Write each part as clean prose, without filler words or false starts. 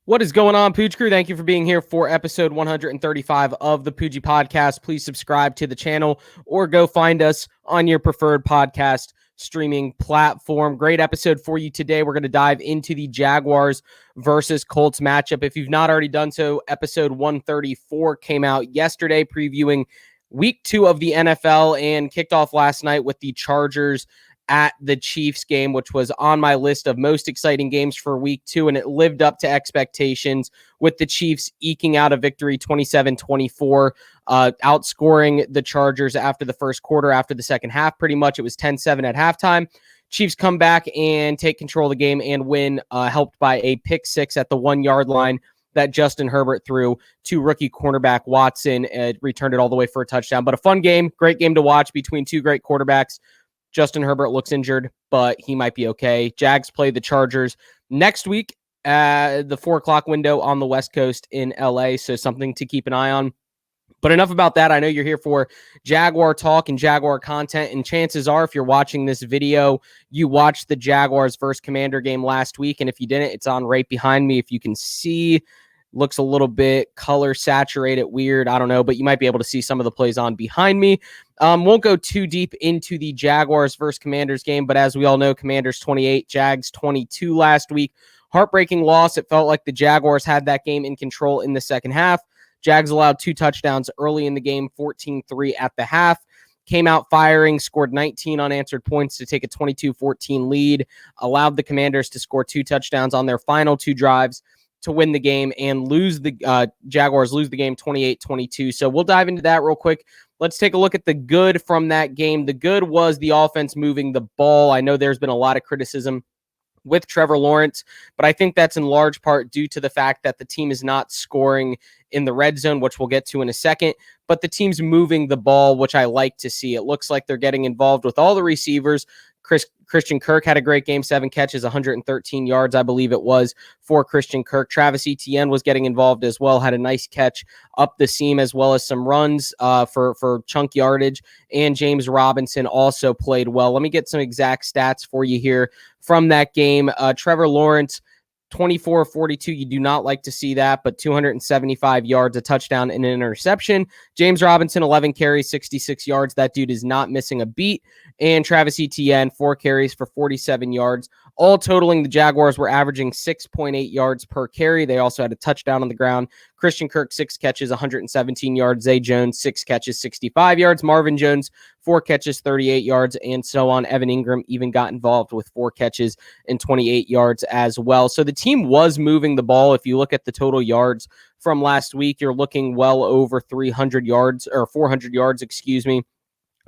What is going on, Poojie Crew? Thank you for being here for episode 135 of the Poojie Podcast. Please subscribe to the channel or go find us on your preferred podcast streaming platform. Great episode for you today. We're going to dive into the Jaguars versus Colts matchup. If you've not already done so, episode 134 came out yesterday previewing week 2 of the NFL and kicked off last night with the Chargers at the Chiefs game, which was on my list of most exciting games for week 2, and it lived up to expectations with the Chiefs eking out a victory 27-24, outscoring the Chargers after the first quarter, after the second half. Pretty much it was 10-7 at halftime. Chiefs come back and take control of the game and win, helped by a pick six at the 1-yard line that Justin Herbert threw to rookie cornerback Watson. Returned it all the way for a touchdown. But a fun game, great game to watch between two great quarterbacks. Justin Herbert looks injured, but he might be okay. Jags play the Chargers next week at the 4 o'clock window on the West Coast in LA, so something to keep an eye on. But enough about that. I know you're here for Jaguar talk and Jaguar content, and chances are if you're watching this video, you watched the Jaguars versus Commander game last week, and if you didn't, it's on right behind me. If you can see, looks a little bit color saturated, weird, I don't know, but you might be able to see some of the plays on behind me. Won't go too deep into the Jaguars versus Commanders game, but as we all know, Commanders 28, Jags 22 last week. Heartbreaking loss. It felt like the Jaguars had that game in control in the second half. Jags allowed 2 touchdowns early in the game, 14-3 at the half. Came out firing, scored 19 unanswered points to take a 22-14 lead, allowed the Commanders to score 2 touchdowns on their final 2 drives to win the game and lose the Jaguars lose the game 28-22. So we'll dive into that real quick. Let's take a look at the good from that game. The good was the offense moving the ball. I know there's been a lot of criticism with Trevor Lawrence, but I think that's in large part due to the fact that the team is not scoring in the red zone, which we'll get to in a second, but the team's moving the ball, which I like to see. It looks like they're getting involved with all the receivers. Christian Kirk had a great game, 7 catches, 113 yards, I believe it was, for Christian Kirk. Travis Etienne was getting involved as well, had a nice catch up the seam, as well as some runs for chunk yardage. And James Robinson also played well. Let me get some exact stats for you here from that game. Trevor Lawrence, 24-42. You do not like to see that, but 275 yards, a touchdown, and an interception. James Robinson, 11 carries, 66 yards. That dude is not missing a beat. And Travis Etienne, 4 carries for 47 yards. All totaling, the Jaguars were averaging 6.8 yards per carry. They also had a touchdown on the ground. Christian Kirk, 6 catches, 117 yards. Zay Jones, 6 catches, 65 yards. Marvin Jones, 4 catches, 38 yards, and so on. Evan Ingram even got involved with 4 catches and 28 yards as well. So the team was moving the ball. If you look at the total yards from last week, you're looking well over 300 yards, or 400 yards, excuse me.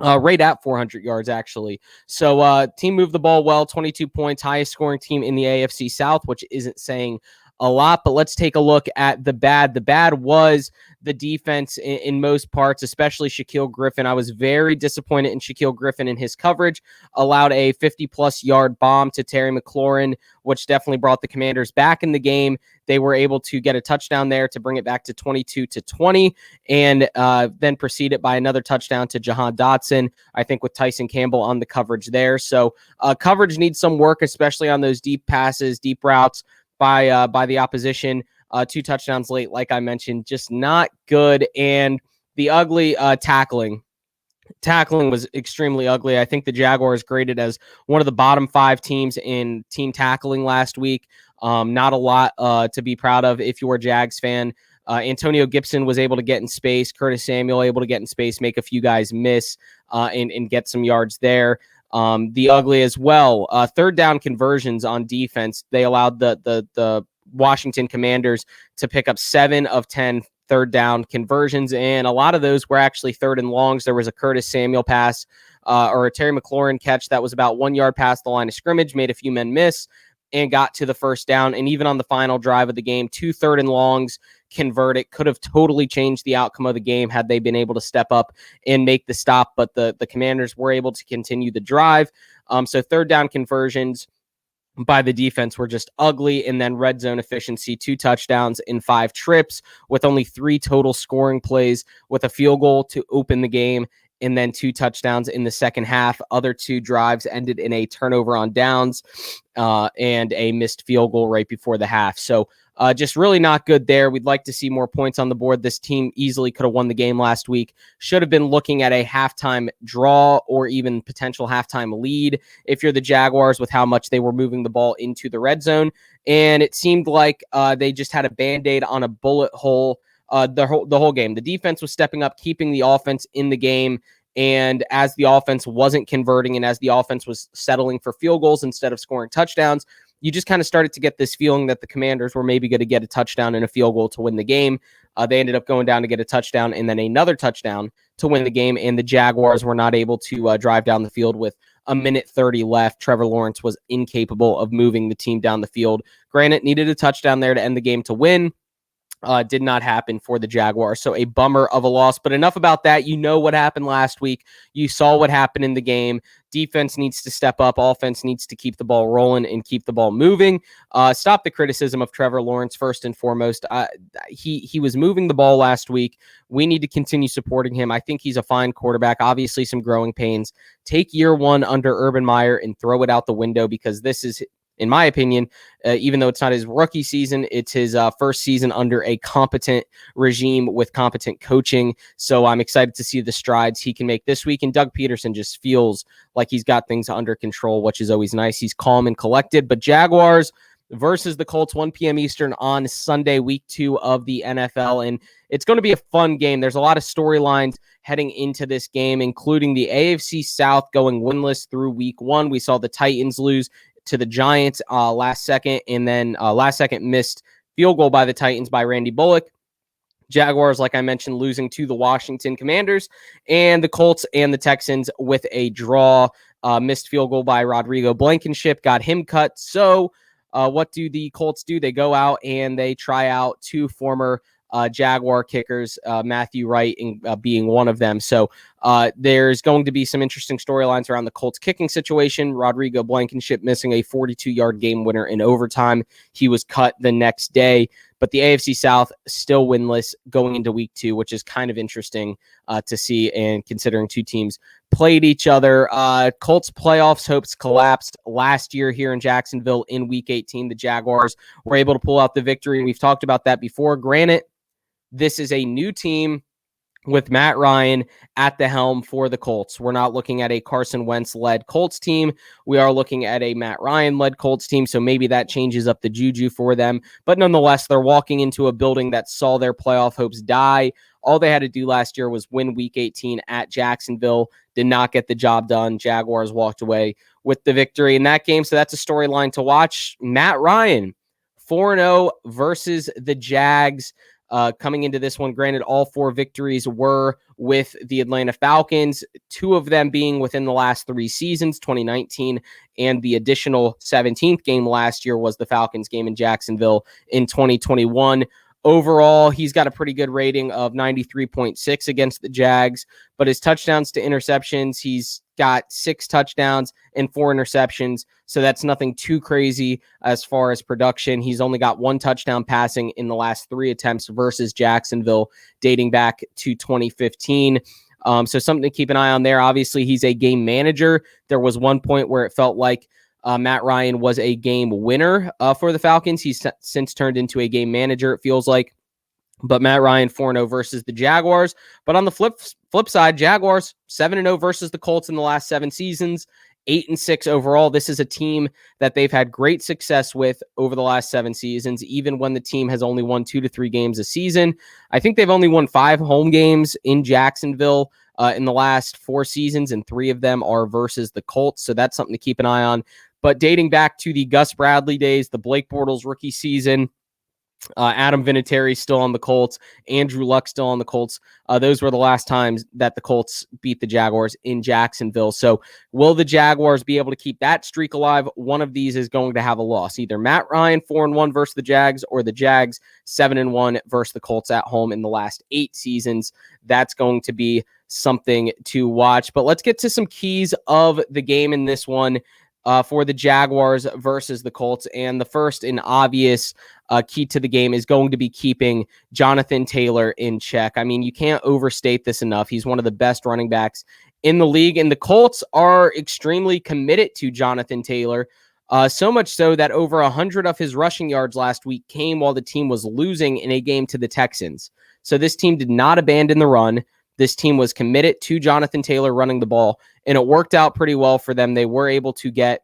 Right at 400 yards, actually. So team moved the ball well, 22 points, highest scoring team in the AFC South, which isn't saying a lot, but let's take a look at the bad. The bad was the defense in most parts, especially Shaquille Griffin. I was very disappointed in Shaquille Griffin in his coverage, allowed a 50-plus yard bomb to Terry McLaurin, which definitely brought the Commanders back in the game. They were able to get a touchdown there to bring it back to 22-20, and then proceeded by another touchdown to Jahan Dotson, I think with Tyson Campbell on the coverage there. So coverage needs some work, especially on those deep passes, deep routes by the opposition. 2 touchdowns late, like I mentioned, just not good. And the ugly tackling was extremely ugly. I think the Jaguars graded as one of the bottom 5 teams in team tackling last week. Not a lot to be proud of if you're a Jags fan. Antonio Gibson was able to get in space. Curtis Samuel able to get in space, make a few guys miss, and get some yards there. The ugly as well. 3rd down conversions on defense. They allowed the Washington Commanders to pick up 7 of 10 3rd down conversions, and a lot of those were actually 3rd and longs. There was a Curtis Samuel pass or a Terry McLaurin catch that was about 1 yard past the line of scrimmage, made a few men miss, and got to the 1st down. And even on the final drive of the game, 2 3rd and longs converted. Could have totally changed the outcome of the game had they been able to step up and make the stop, but the Commanders were able to continue the drive. So 3rd down conversions by the defense were just ugly. And then red zone efficiency, 2 touchdowns in 5 trips with only 3 total scoring plays with a field goal to open the game and then 2 touchdowns in the second half. Other 2 drives ended in a turnover on downs and a missed field goal right before the half. So just really not good there. We'd like to see more points on the board. This team easily could have won the game last week. Should have been looking at a halftime draw or even potential halftime lead if you're the Jaguars, with how much they were moving the ball into the red zone. And it seemed like they just had a Band-Aid on a bullet hole the whole game. The defense was stepping up, keeping the offense in the game. And as the offense wasn't converting and as the offense was settling for field goals instead of scoring touchdowns, you just kind of started to get this feeling that the Commanders were maybe going to get a touchdown and a field goal to win the game. They ended up going down to get a touchdown and then another touchdown to win the game. And the Jaguars were not able to drive down the field with a minute 30 left. Trevor Lawrence was incapable of moving the team down the field. Granted, needed a touchdown there to end the game to win. Did not happen for the Jaguars. So a bummer of a loss, but enough about that. You know what happened last week. You saw what happened in the game. Defense needs to step up. Offense needs to keep the ball rolling and keep the ball moving. Stop the criticism of Trevor Lawrence first and foremost. He was moving the ball last week. We need to continue supporting him. I think he's a fine quarterback. Obviously some growing pains. Take year 1 under Urban Meyer and throw it out the window, because this is, in my opinion, even though it's not his rookie season, it's his first season under a competent regime with competent coaching. So I'm excited to see the strides he can make this week. And Doug Peterson just feels like he's got things under control, which is always nice. He's calm and collected. But Jaguars versus the Colts, 1 p.m. Eastern on Sunday, week 2 of the NFL. And it's going to be a fun game. There's a lot of storylines heading into this game, including the AFC South going winless through week 1. We saw the Titans lose to the Giants last second, and then last second missed field goal by the Titans by Randy Bullock. Jaguars, like I mentioned, losing to the Washington Commanders, and the Colts and the Texans with a draw. Missed field goal by Rodrigo Blankenship got him cut. So what do the Colts do? They go out and they try out 2 former Jaguar kickers, Matthew Wright being one of them. So there's going to be some interesting storylines around the Colts kicking situation. Rodrigo Blankenship missing a 42-yard game winner in overtime. He was cut the next day. But the AFC South still winless going into week 2, which is kind of interesting to see, and considering 2 teams played each other. Colts playoffs hopes collapsed last year here in Jacksonville in week 18. The Jaguars were able to pull out the victory. We've talked about that before. Granted, this is a new team with Matt Ryan at the helm for the Colts. We're not looking at a Carson Wentz-led Colts team. We are looking at a Matt Ryan-led Colts team, so maybe that changes up the juju for them. But nonetheless, they're walking into a building that saw their playoff hopes die. All they had to do last year was win Week 18 at Jacksonville. Did not get the job done. Jaguars walked away with the victory in that game, so that's a storyline to watch. Matt Ryan, 4-0 versus the Jags. Coming into this one, granted, all 4 victories were with the Atlanta Falcons, 2 of them being within the last 3 seasons, 2019, and the additional 17th game last year was the Falcons game in Jacksonville in 2021. Overall, he's got a pretty good rating of 93.6 against the Jags, but his touchdowns to interceptions, he's got 6 touchdowns and 4 interceptions, so that's nothing too crazy as far as production. He's only got 1 touchdown passing in the last 3 attempts versus Jacksonville, dating back to 2015. So something to keep an eye on there. Obviously, he's a game manager. There was one point where it felt like Matt Ryan was a game winner for the Falcons. He's since turned into a game manager, it feels like. But Matt Ryan 4-0 versus the Jaguars. But on the flip side, Jaguars 7-0 versus the Colts in the last 7 seasons, 8-6 overall. This is a team that they've had great success with over the last 7 seasons, even when the team has only won 2 to 3 games a season. I think they've only won 5 home games in Jacksonville in the last 4 seasons, and 3 of them are versus the Colts. So that's something to keep an eye on. But dating back to the Gus Bradley days, the Blake Bortles rookie season, Adam Vinatieri still on the Colts, Andrew Luck still on the Colts. Those were the last times that the Colts beat the Jaguars in Jacksonville. So will the Jaguars be able to keep that streak alive? One of these is going to have a loss. Either Matt Ryan 4-1 versus the Jags, or the Jags 7-1 versus the Colts at home in the last 8 seasons. That's going to be something to watch. But let's get to some keys of the game in this one. for the Jaguars versus the Colts. And the first and obvious key to the game is going to be keeping Jonathan Taylor in check. I mean, you can't overstate this enough. He's one of the best running backs in the league, and the Colts are extremely committed to Jonathan Taylor. So much so that over 100 of his rushing yards last week came while the team was losing in a game to the Texans. So this team did not abandon the run. This team was committed to Jonathan Taylor running the ball, and it worked out pretty well for them. They were able to get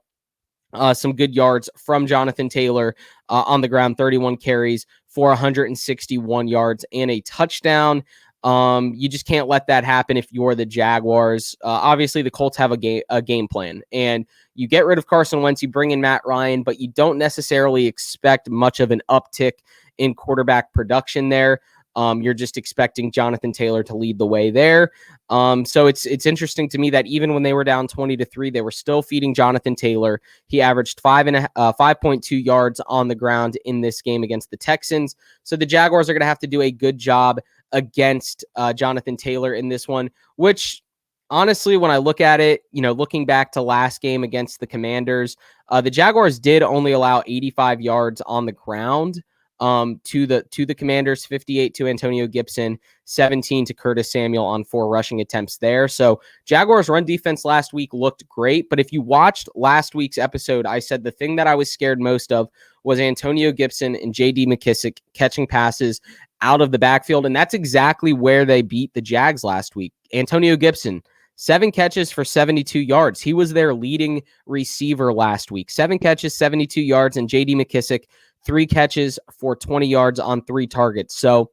some good yards from Jonathan Taylor on the ground, 31 carries for 161 yards and a touchdown. You just can't let that happen if you're the Jaguars. Obviously, the Colts have a game plan, and you get rid of Carson Wentz, you bring in Matt Ryan, but you don't necessarily expect much of an uptick in quarterback production there. You're just expecting Jonathan Taylor to lead the way there. So it's interesting to me that even when they were down 20-3, they were still feeding Jonathan Taylor. He averaged 5.2 yards on the ground in this game against the Texans. So the Jaguars are going to have to do a good job against Jonathan Taylor in this one, which honestly, when I look at it, looking back to last game against the Commanders, the Jaguars did only allow 85 yards on the ground to the Commanders, 58 to Antonio Gibson, 17 to Curtis Samuel on 4 rushing attempts there. So Jaguars run defense last week looked great, but if you watched last week's episode, I said the thing that I was scared most of was Antonio Gibson and J.D. McKissic catching passes out of the backfield, and that's exactly where they beat the Jags last week. Antonio Gibson, 7 catches for 72 yards. He was their leading receiver last week. 7 catches, 72 yards, and J.D. McKissic, 3 catches for 20 yards on 3 targets. So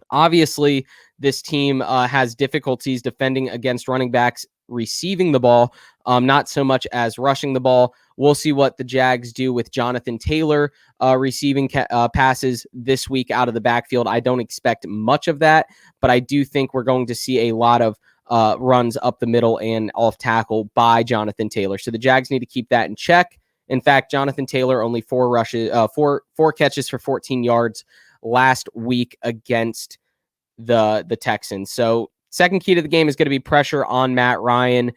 obviously, this team has difficulties defending against running backs receiving the ball, not so much as rushing the ball. We'll see what the Jags do with Jonathan Taylor receiving passes this week out of the backfield. I don't expect much of that, but I do think we're going to see a lot of runs up the middle and off tackle by Jonathan Taylor. So the Jags need to keep that in check. In fact, Jonathan Taylor only 4 catches for 14 yards last week against the Texans. So second key to the game is going to be pressure on Matt Ryan.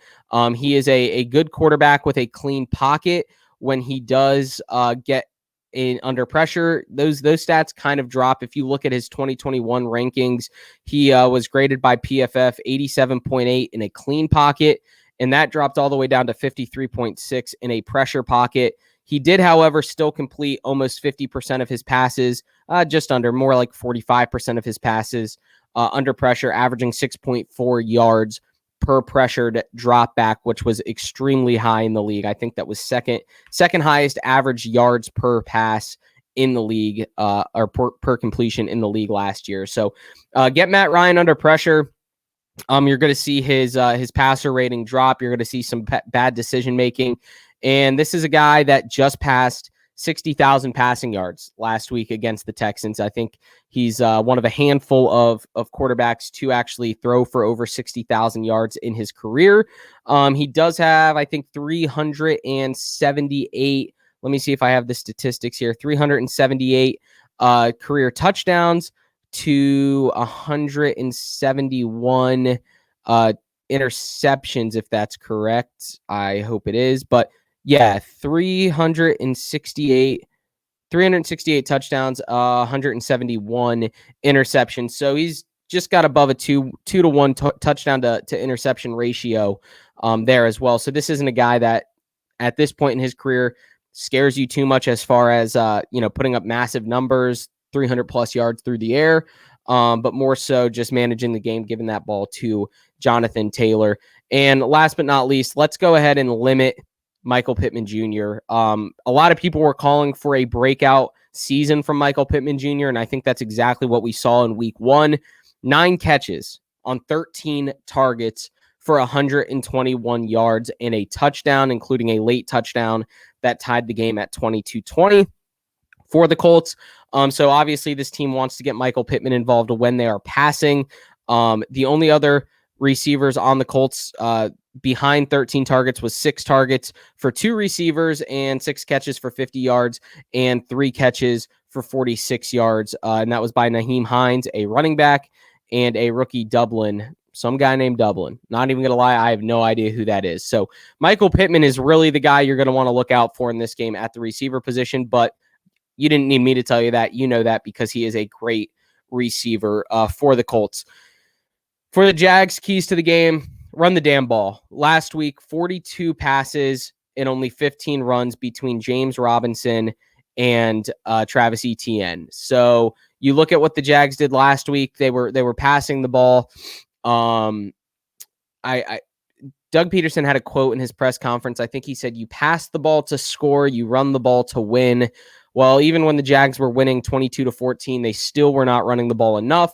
He is a good quarterback with a clean pocket. When he does get in under pressure, those stats kind of drop. If you look at his 2021 rankings, he was graded by PFF 87.8 in a clean pocket, and that dropped all the way down to 53.6 in a pressure pocket. He did, however, still complete almost 50% of his passes, just under, more like 45% of his passes under pressure, averaging 6.4 yards per pressured drop back, which was extremely high in the league. I think that was second highest average yards per pass in the league, or per completion in the league last year. So get Matt Ryan under pressure. You're going to see his passer rating drop. You're going to see some bad decision making. And this is a guy that just passed 60,000 passing yards last week against the Texans. I think he's one of a handful of quarterbacks to actually throw for over 60,000 yards in his career. He does have, I think, 378. Let me see if I have the statistics here. 378 career touchdowns to 171 interceptions, if that's correct. I hope it is. But yeah, 368 touchdowns, 171 interceptions. So he's just got above a 2-to-1 touchdown to interception ratio there as well. So this isn't a guy that at this point in his career scares you too much as far as putting up massive numbers, 300 plus yards through the air, but more so just managing the game, giving that ball to Jonathan Taylor. And last but not least, let's go ahead and limit Michael Pittman Jr. A lot of people were calling for a breakout season from Michael Pittman Jr., and I think that's exactly what we saw in week 1. 9 catches on 13 targets for 121 yards and a touchdown, including a late touchdown that tied the game at 22-20 for the Colts. So obviously this team wants to get Michael Pittman involved when they are passing. The only other receivers on the Colts behind 13 targets was 6 targets for 2 receivers and 6 catches for 50 yards and 3 catches for 46 yards. And that was by Nyheim Hines, a running back, and a rookie Dublin. some guy named Dublin. Not even going to lie, I have no idea who that is. So Michael Pittman is really the guy you're going to want to look out for in this game at the receiver position, but you didn't need me to tell you that. You know that because he is a great receiver for the Colts. For the Jags, keys to the game, run the damn ball. Last week, 42 passes and only 15 runs between James Robinson and Travis Etienne. So you look at what the Jags did last week. They were passing the ball. Doug Peterson had a quote in his press conference. I think he said, "You pass the ball to score, you run the ball to win." Well, even when the Jags were winning 22-14, they still were not running the ball enough.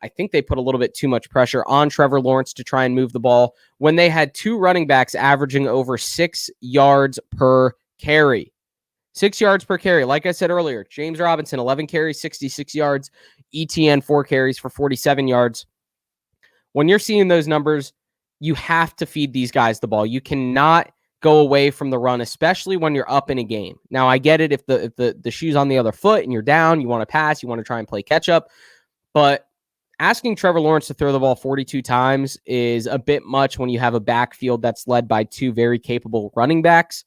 I think they put a little bit too much pressure on Trevor Lawrence to try and move the ball when they had two running backs averaging over 6 yards per carry. 6 yards per carry. Like I said earlier, James Robinson, 11 carries, 66 yards. ETN, 4 carries for 47 yards. When you're seeing those numbers, you have to feed these guys the ball. You cannot go away from the run, especially when you're up in a game. Now, I get it if the shoe's on the other foot and you're down, you want to pass, you want to try and play catch up. But asking Trevor Lawrence to throw the ball 42 times is a bit much when you have a backfield that's led by two very capable running backs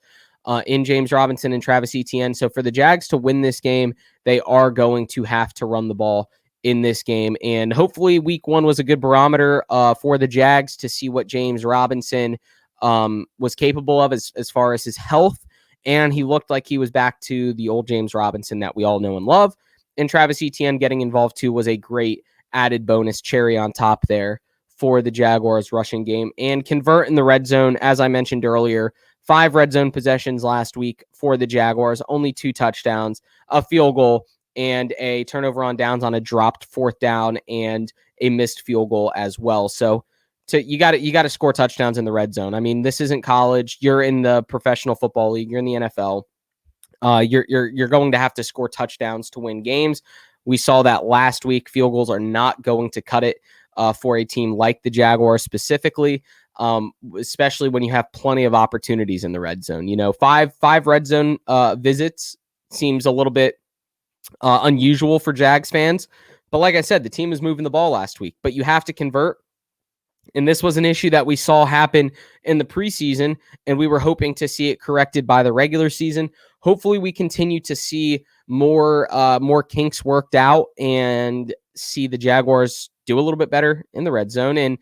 in James Robinson and Travis Etienne. So for the Jags to win this game, they are going to have to run the ball in this game. And hopefully week 1 was a good barometer for the Jags to see what James Robinson was capable of as far as his health. And he looked like he was back to the old James Robinson that we all know and love. And Travis Etienne getting involved too was a great added bonus cherry on top there for the Jaguars rushing game. And convert in the red zone, as I mentioned earlier, 5 red zone possessions last week for the Jaguars, only 2 touchdowns, a field goal, and a turnover on downs on a dropped 4th down and a missed field goal as well. So you got to score touchdowns in the red zone. I mean, this isn't college. You're in the professional football league. You're in the NFL. You're going to have to score touchdowns to win games. We saw that last week. Field goals are not going to cut it for a team like the Jaguars specifically, especially when you have plenty of opportunities in the red zone. You know, five red zone visits seems a little bit unusual for Jags fans. But like I said, the team was moving the ball last week, but you have to convert. And this was an issue that we saw happen in the preseason, and we were hoping to see it corrected by the regular season. Hopefully we continue to see more kinks worked out and see the Jaguars do a little bit better in the red zone. And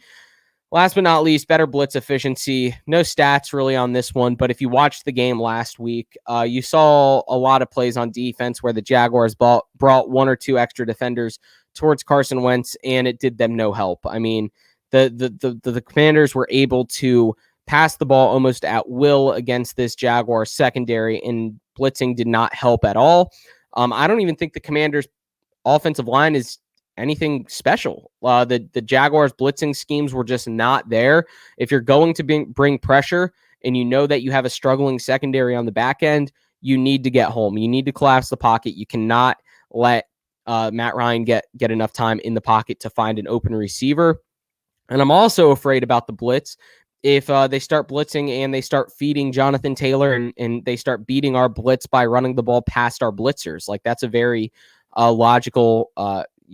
last but not least, better blitz efficiency. No stats really on this one, but if you watched the game last week, you saw a lot of plays on defense where the Jaguars brought 1 or 2 extra defenders towards Carson Wentz, and it did them no help. I mean, the Commanders were able to pass the ball almost at will against this Jaguars secondary, and blitzing did not help at all. I don't even think the Commanders' offensive line is anything special. The Jaguars' blitzing schemes were just not there. If you're going to bring pressure and you know that you have a struggling secondary on the back end, you need to get home. You need to collapse the pocket. You cannot let Matt Ryan get enough time in the pocket to find an open receiver. And I'm also afraid about the blitz. If they start blitzing and they start feeding Jonathan Taylor and they start beating our blitz by running the ball past our blitzers, like that's a very logical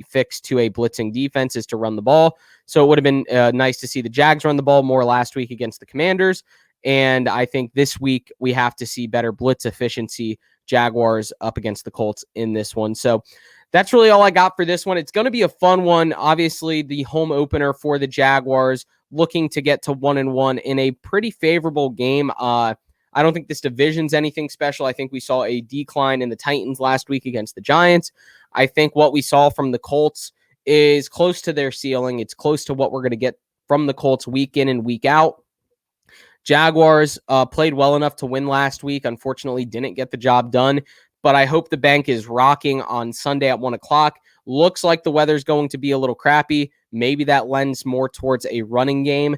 fix to a blitzing defense is to run the ball. So it would have been nice to see the Jags run the ball more last week against the Commanders. And I think this week we have to see better blitz efficiency, Jaguars up against the Colts in this one. So that's really all I got for this one. It's going to be a fun one. Obviously, the home opener for the Jaguars, looking to get to 1-1 in a pretty favorable game. I don't think this division's anything special. I think we saw a decline in the Titans last week against the Giants. I think what we saw from the Colts is close to their ceiling. It's close to what we're going to get from the Colts week in and week out. Jaguars played well enough to win last week. Unfortunately, didn't get the job done. But I hope the bank is rocking on Sunday at 1 o'clock. Looks like the weather's going to be a little crappy. Maybe that lends more towards a running game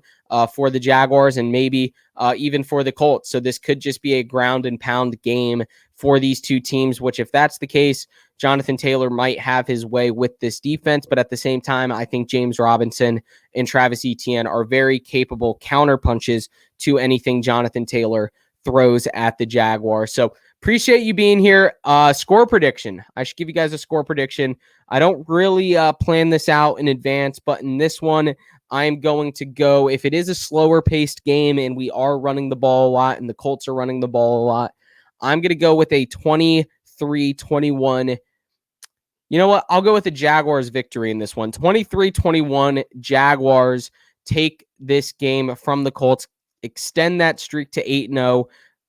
for the Jaguars and maybe even for the Colts. So this could just be a ground and pound game for these two teams, which if that's the case, Jonathan Taylor might have his way with this defense. But at the same time, I think James Robinson and Travis Etienne are very capable counterpunches to anything Jonathan Taylor throws at the Jaguars. So appreciate you being here. Score prediction. I should give you guys a score prediction. I don't really plan this out in advance, but in this one, I'm going to go, if it is a slower paced game and we are running the ball a lot and the Colts are running the ball a lot, I'm going to go with a 23-21. You know what? I'll go with the Jaguars victory in this one. 23-21, Jaguars take this game from the Colts, extend that streak to 8-0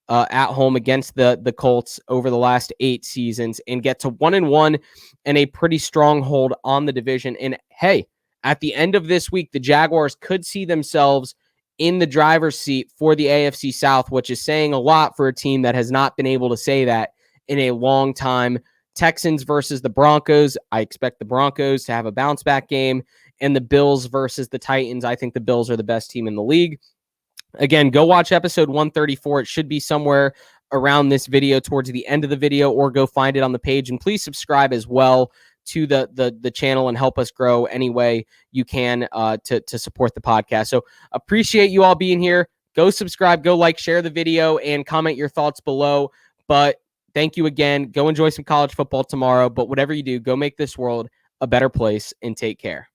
at home against the Colts over the last 8 seasons and get to 1-1 and a pretty strong hold on the division. And hey, at the end of this week, the Jaguars could see themselves in the driver's seat for the AFC South, which is saying a lot for a team that has not been able to say that in a long time. Texans versus the Broncos. I expect the Broncos to have a bounce back game. And the Bills versus the Titans. I think the Bills are the best team in the league. Again, go watch episode 134. It should be somewhere around this video towards the end of the video, or go find it on the page. And please subscribe as well to the channel and help us grow any way you can to support the podcast. So appreciate you all being here. Go subscribe, go like, share the video, and comment your thoughts below. But thank you again. Go enjoy some college football tomorrow. But whatever you do, go make this world a better place and take care.